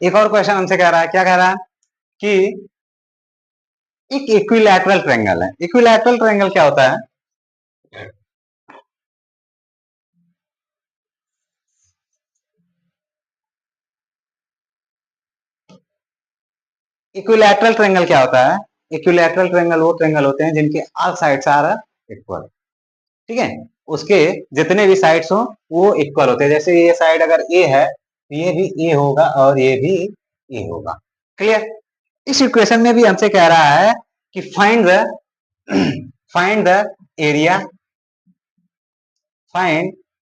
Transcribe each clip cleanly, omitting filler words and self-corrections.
एक और क्वेश्चन हमसे कह रहा है, क्या कह रहा है कि एक इक्विलैटरल ट्रायंगल है। इक्विलैटरल ट्रायंगल क्या होता है? इक्विलैटरल ट्रायंगल क्या होता है? इक्विलैटरल ट्रायंगल वो ट्रायंगल होते हैं जिनके ऑल साइड्स आर इक्वल। ठीक है, उसके जितने भी साइड्स हो वो इक्वल होते हैं। जैसे ये साइड अगर ए है तो ये भी ए होगा और ये भी ए होगा। क्लियर? इस इक्वेशन में भी हमसे कह रहा है कि find the find the area, find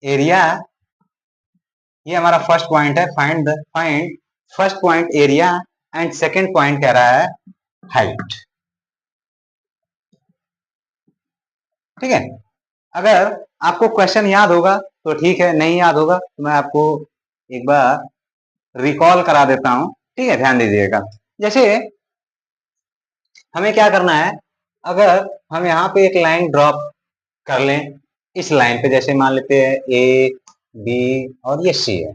area, ये हमारा फर्स्ट पॉइंट है। Find first point area and second point कह रहा है हाइट। ठीक है, अगर आपको क्वेश्चन याद होगा तो ठीक है, नहीं याद होगा तो मैं आपको एक बार रिकॉल करा देता हूं। ठीक है, ध्यान दीजिएगा। जैसे हमें क्या करना है, अगर हम यहाँ पे एक लाइन ड्रॉप कर लें, इस लाइन पे जैसे मान लेते हैं ए बी और ये सी है।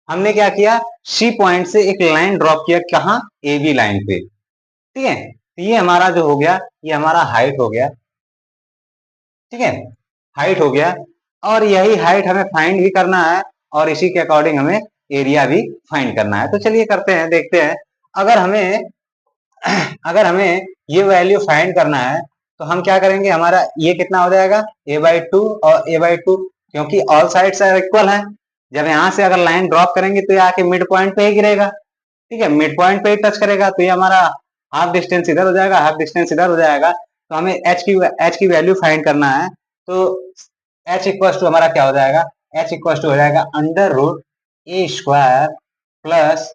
हमने क्या किया, सी पॉइंट से एक लाइन ड्रॉप किया, कहाँ? ए बी लाइन पे। ठीक है, तो ये हमारा जो हो गया, ये हमारा हाइट हो गया। ठीक है, हाइट हो गया, और यही हाइट हमें फाइंड भी करना है और इसी के अकॉर्डिंग हमें एरिया भी फाइंड करना है। तो चलिए करते हैं, देखते हैं। अगर हमें अगर हमें ये वैल्यू फाइंड करना है तो हम क्या करेंगे, हमारा ये कितना हो जाएगा, a/2 और a/2, क्योंकि ऑल साइड्स आर इक्वल है। जब यहाँ से अगर लाइन ड्रॉप करेंगे तो ये आके मिड पॉइंट पे ही गिरेगा। ठीक है, मिड पॉइंट पे ही टच करेगा, तो ये हमारा हाफ डिस्टेंस इधर हो जाएगा, हाफ डिस्टेंस इधर हो जाएगा। तो हमें एच की वैल्यू फाइंड करना है। तो एच इक्वल टू हमारा क्या हो जाएगा, एच इक्वल टू हो जाएगा under root A square plus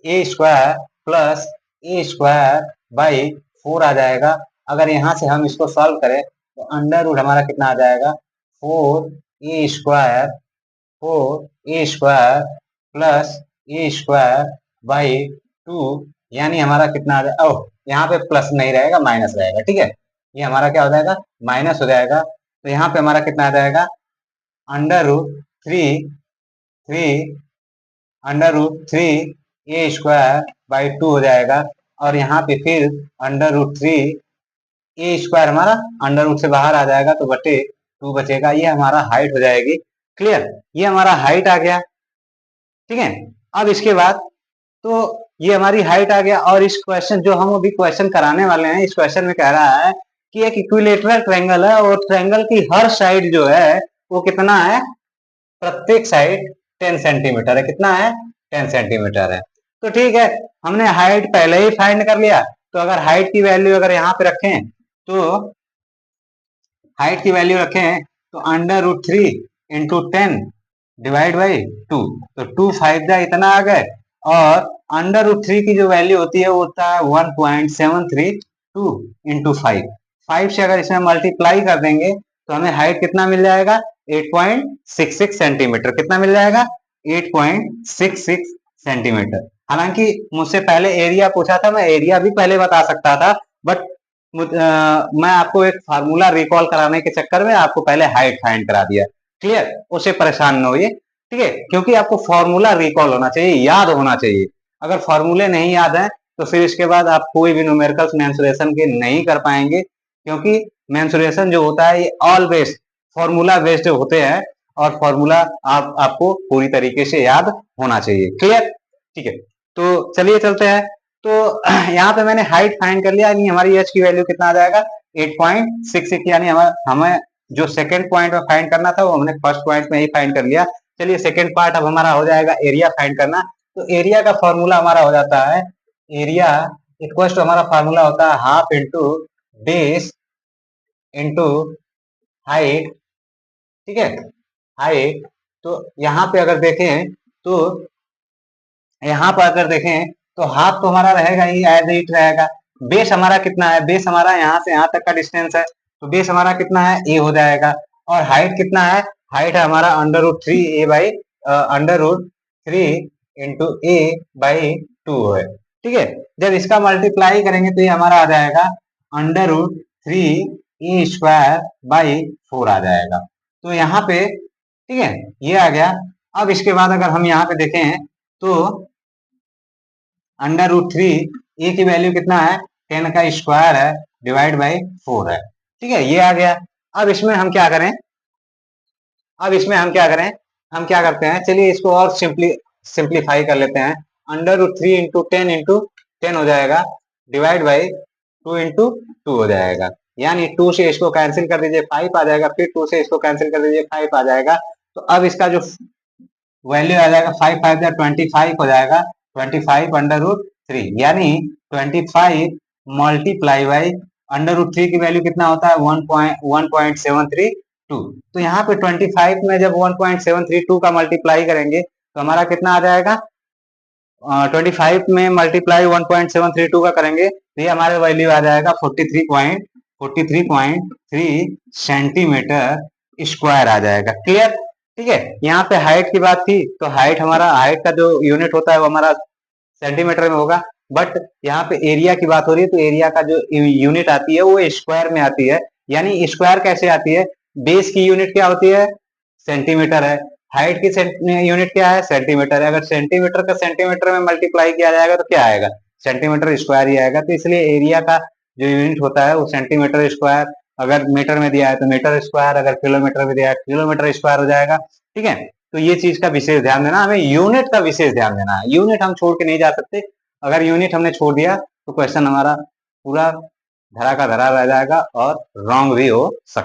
A square plus A square by 4 आ जाएगा। अगर यहाँ से हम इसको सॉल्व करें तो अंडर रूट हमारा कितना आ जाएगा, 4 प्लस ए स्क्वायर बाई 2, यानी हमारा कितना आ जाएगा, ओह यहाँ पे प्लस नहीं रहेगा, माइनस रहेगा। ठीक है, ये हमारा क्या हो जाएगा, माइनस हो जाएगा। तो यहाँ पे हमारा कितना आ जाएगा, under root three A square by 2 हो जाएगा। और यहाँ पे फिर अंडर रूट 3 ए स्क्वायर हमारा अंडर रूट से बाहर आ जाएगा तो बटे 2 बचेगा। ये हमारा हाइट हो जाएगी। क्लियर? ये हमारा हाइट आ गया। ठीक है, अब इसके बाद तो ये हमारी हाइट आ गया। और इस क्वेश्चन जो हम अभी क्वेश्चन कराने वाले हैं, इस क्वेश्चन में कह रहा है कि एक इक्विलेटरल ट्रायंगल है और ट्रायंगल की हर साइड जो है वो कितना है, प्रत्येक साइड 10 सेंटीमीटर है। कितना है, 10 सेंटीमीटर है। तो ठीक है, हमने हाइट पहले ही फाइंड कर लिया। तो अगर हाइट की वैल्यू अगर यहाँ पे रखें तो हाइट की वैल्यू रखें तो under root 3 into 10 divide by 2, तो 2 5 जा इतना आ गए। और अंडर रूट 3 की जो वैल्यू होती है वो होता है 1.732 इंटू 5 से अगर इसमें मल्टीप्लाई कर देंगे तो हमें हाइट कितना मिल जाएगा, 8.66 सेंटीमीटर। कितना मिल जाएगा, 8.66 सेंटीमीटर। हालांकि मुझसे पहले एरिया पूछा था, मैं एरिया भी पहले बता सकता था, बट मैं आपको एक फार्मूला रिकॉल कराने के चक्कर में आपको पहले हाइट फाइंड करा दिया। क्लियर? उससे परेशान न होइए। ठीक है, क्योंकि आपको फॉर्मूला रिकॉल होना चाहिए, याद होना चाहिए। अगर फॉर्मूले नहीं याद है तो फिर इसके बाद आप कोई भी न्यूमेरिकल्स मेंसुरेशन के नहीं कर पाएंगे, क्योंकि मेंसुरेशन जो होता है ये ऑल बेस्ड फॉर्मूला बेस्ड होते हैं और फॉर्मूला आपको पूरी तरीके से याद होना चाहिए। क्लियर? ठीक है, तो चलिए चलते हैं। तो यहाँ पे मैंने हाइट फाइंड कर लिया, यानी हमारी एच की वैल्यू कितना आ जाएगा, 8.66, यानी हमें जो सेकंड पॉइंट में फाइंड करना था वो हमने फर्स्ट पॉइंट में ही फाइंड कर लिया। चलिए सेकंड पार्ट अब हमारा हो जाएगा एरिया फाइंड करना। तो एरिया का फॉर्मूला हमारा हो जाता है, एरिया इक्वल टू हमारा फॉर्मूला होता है half into base into height. ठीक है, हाइट। तो यहाँ पे अगर देखें तो यहाँ पर अगर देखें तो हाफ तो हमारा रहेगा ही, एज इट रहेगा। बेस हमारा कितना है, बेस हमारा यहाँ से यहाँ तक का डिस्टेंस है, तो बेस हमारा कितना है, ए हो जाएगा। और हाइट कितना है, हाइट है हमारा under root 3 A by under root 3 into A by 2 है। ठीक है, जब इसका मल्टीप्लाई करेंगे तो ये हमारा आ जाएगा under root 3 A square by 4 आ जाएगा। तो यहाँ पे ठीक है, ये आ गया। अब इसके बाद अगर हम यहाँ पे देखें तो अंडर रूट 3 ए की वैल्यू कितना है 10 का स्क्वायर है डिवाइड बाई 4 है। ठीक है, ये आ गया। अब इसमें हम क्या करें, हम क्या करते हैं, चलिए इसको और सिंप्लीफाई कर लेते हैं। अंडर रूट 3 इंटू 10 इंटू 10 हो जाएगा डिवाइड बाई 2 इंटू 2 हो जाएगा, यानी 2 से इसको कैंसिल कर दीजिए 5 आ जाएगा, फिर 2 से इसको कैंसिल कर दीजिए 5 आ जाएगा। तो अब इसका जो वैल्यू आ जाएगा 5 5 या 25 हो जाएगा, 25 अंडर रूट 3, यानी 25 मल्टीप्लाई बाई अंडर रूट 3 की वैल्यू कितना होता है 1.732। तो यहाँ पे 25 में जब 1.732 का मल्टीप्लाई करेंगे तो हमारा कितना आ जाएगा, 25 में मल्टीप्लाई 1.732 का करेंगे तो ये हमारे वैल्यू आ जाएगा 43.3 सेंटीमीटर स्क्वायर आ जाएगा। क्लियर? ठीक है, यहाँ पे हाइट की बात थी तो हाइट का जो यूनिट होता है वो हमारा सेंटीमीटर में होगा, बट यहाँ पे एरिया की बात हो रही है तो एरिया का जो यूनिट आती है वो स्क्वायर में आती है। यानी स्क्वायर कैसे आती है, बेस की यूनिट क्या होती है सेंटीमीटर है, हाइट की यूनिट क्या है सेंटीमीटर है। अगर सेंटीमीटर का सेंटीमीटर में मल्टीप्लाई किया जाएगा तो क्या आएगा, सेंटीमीटर स्क्वायर ही आएगा। तो इसलिए एरिया का जो यूनिट होता है वो सेंटीमीटर स्क्वायर, अगर मीटर में दिया है तो मीटर स्क्वायर, अगर किलोमीटर में दिया है किलोमीटर स्क्वायर हो जाएगा। ठीक है, तो ये चीज का विशेष ध्यान देना, हमें यूनिट का विशेष ध्यान देना है, यूनिट हम छोड़ के नहीं जा सकते। अगर यूनिट हमने छोड़ दिया तो क्वेश्चन हमारा पूरा धरा का धरा रह जाएगा और रॉन्ग भी हो सकता है।